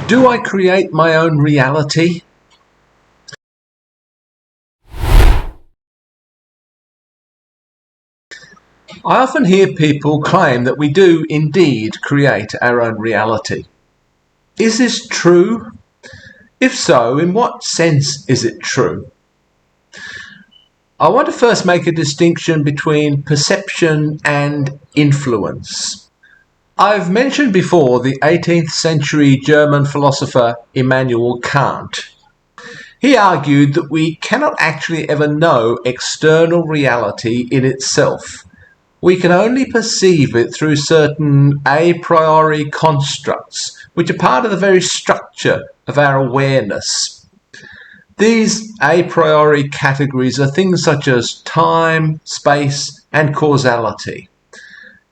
Do I create my own reality? I often hear people claim that we do indeed create our own reality. Is this true? If so, in what sense is it true? I want to first make a distinction between perception and influence. I've mentioned before the 18th century German philosopher Immanuel Kant. He argued that we cannot actually ever know external reality in itself. We can only perceive it through certain a priori constructs, which are part of the very structure of our awareness. These a priori categories are things such as time, space, and causality.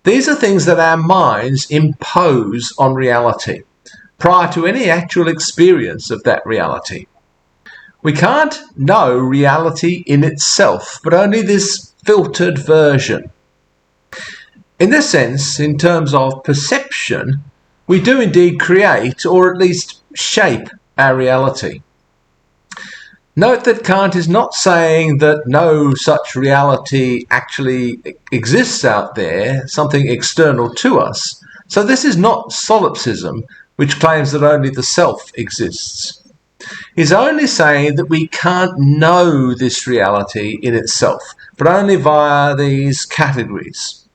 These are things that our minds impose on reality, prior to any actual experience of that reality. We can't know reality in itself, but only this filtered version. In this sense, in terms of perception, we do indeed create, or at least shape, our reality. Note that Kant is not saying that no such reality actually exists out there, something external to us. So this is not solipsism, which claims that only the self exists. He's only saying that we can't know this reality in itself, but only via these categories.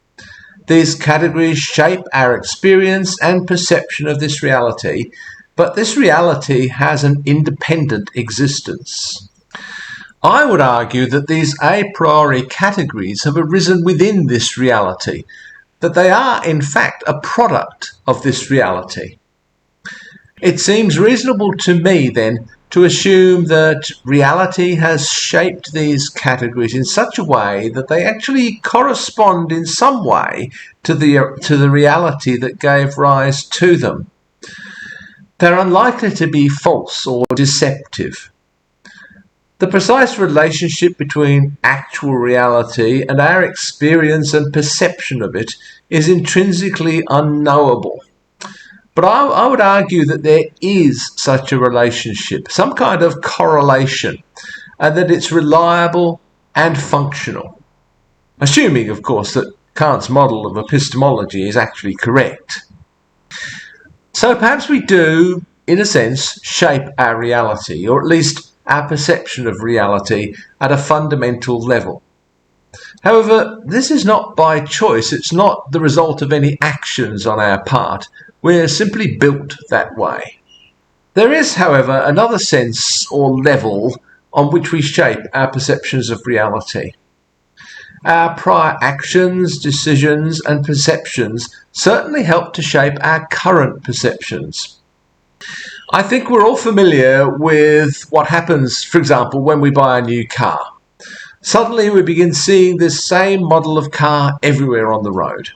These categories shape our experience and perception of this reality, but this reality has an independent existence. I would argue that these a priori categories have arisen within this reality, that they are in fact a product of this reality. It seems reasonable to me then to assume that reality has shaped these categories in such a way that they actually correspond in some way to the reality that gave rise to them. They're unlikely to be false or deceptive. The precise relationship between actual reality and our experience and perception of it is intrinsically unknowable. But I would argue that there is such a relationship, some kind of correlation, and that it's reliable and functional. Assuming, of course, that Kant's model of epistemology is actually correct. So perhaps we do, in a sense, shape our reality, or at least our perception of reality at a fundamental level. However, this is not by choice, it's not the result of any actions on our part. We're simply built that way. There is, however, another sense or level on which we shape our perceptions of reality. Our prior actions, decisions, and perceptions certainly help to shape our current perceptions. I think we're all familiar with what happens, for example, when we buy a new car. Suddenly we begin seeing this same model of car everywhere on the road.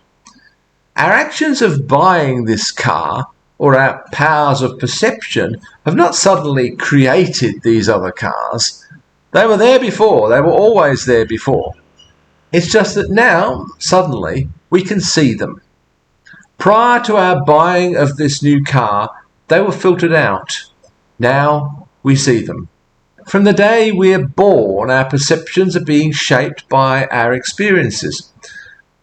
Our actions of buying this car, or our powers of perception, have not suddenly created these other cars. They were there before, they were always there before. It's just that now, suddenly, we can see them. Prior to our buying of this new car, they were filtered out. Now we see them. From the day we're born, our perceptions are being shaped by our experiences.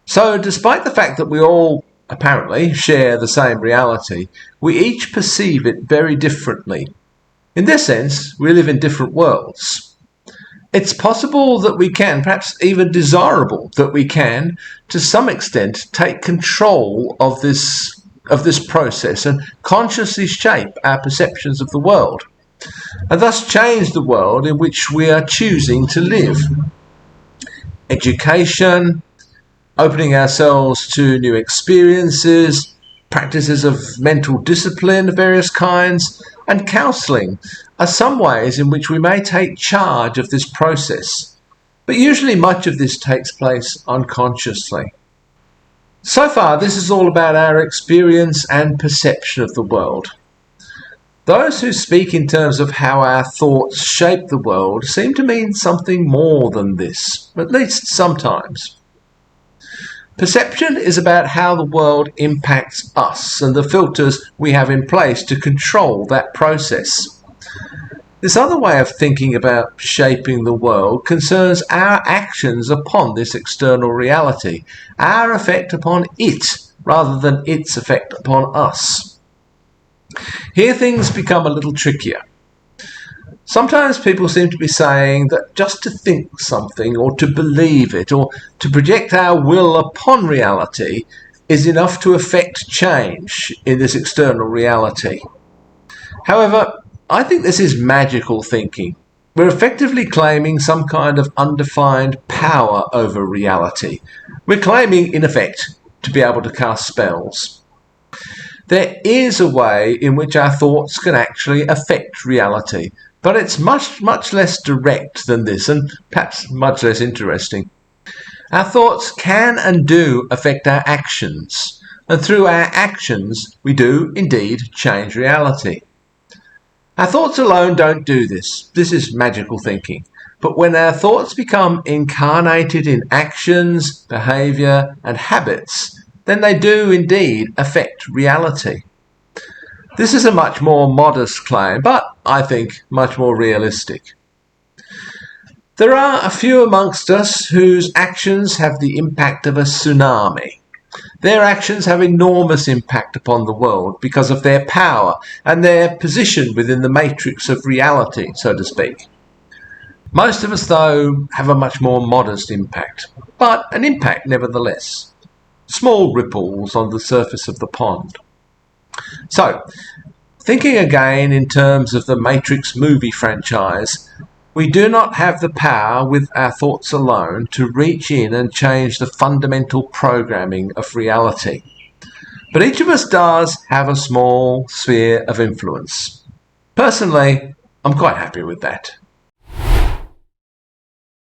So despite the fact that we all apparently share the same reality, we each perceive it very differently. In this sense, we live in different worlds. It's possible that we can, perhaps even desirable that we can, to some extent, take control of this process and consciously shape our perceptions of the world, and thus change the world in which we are choosing to live. Education, opening ourselves to new experiences, practices of mental discipline of various kinds, and counselling are some ways in which we may take charge of this process, but usually much of this takes place unconsciously. So far, this is all about our experience and perception of the world. Those who speak in terms of how our thoughts shape the world seem to mean something more than this, at least sometimes. Perception is about how the world impacts us and the filters we have in place to control that process. This other way of thinking about shaping the world concerns our actions upon this external reality, our effect upon it, rather than its effect upon us. Here things become a little trickier. Sometimes people seem to be saying that just to think something or to believe it or to project our will upon reality is enough to effect change in this external reality. However, I think this is magical thinking. We're effectively claiming some kind of undefined power over reality. We're claiming, in effect, to be able to cast spells. There is a way in which our thoughts can actually affect reality, but it's much, much less direct than this and perhaps much less interesting. Our thoughts can and do affect our actions, and through our actions we do indeed change reality. Our thoughts alone don't do this. This is magical thinking. But when our thoughts become incarnated in actions, behaviour and habits, then they do indeed affect reality. This is a much more modest claim, but I think much more realistic. There are a few amongst us whose actions have the impact of a tsunami. Their actions have enormous impact upon the world because of their power and their position within the matrix of reality, so to speak. Most of us, though, have a much more modest impact, but an impact nevertheless. Small ripples on the surface of the pond. So, thinking again in terms of the Matrix movie franchise, we do not have the power with our thoughts alone to reach in and change the fundamental programming of reality. But each of us does have a small sphere of influence. Personally, I'm quite happy with that.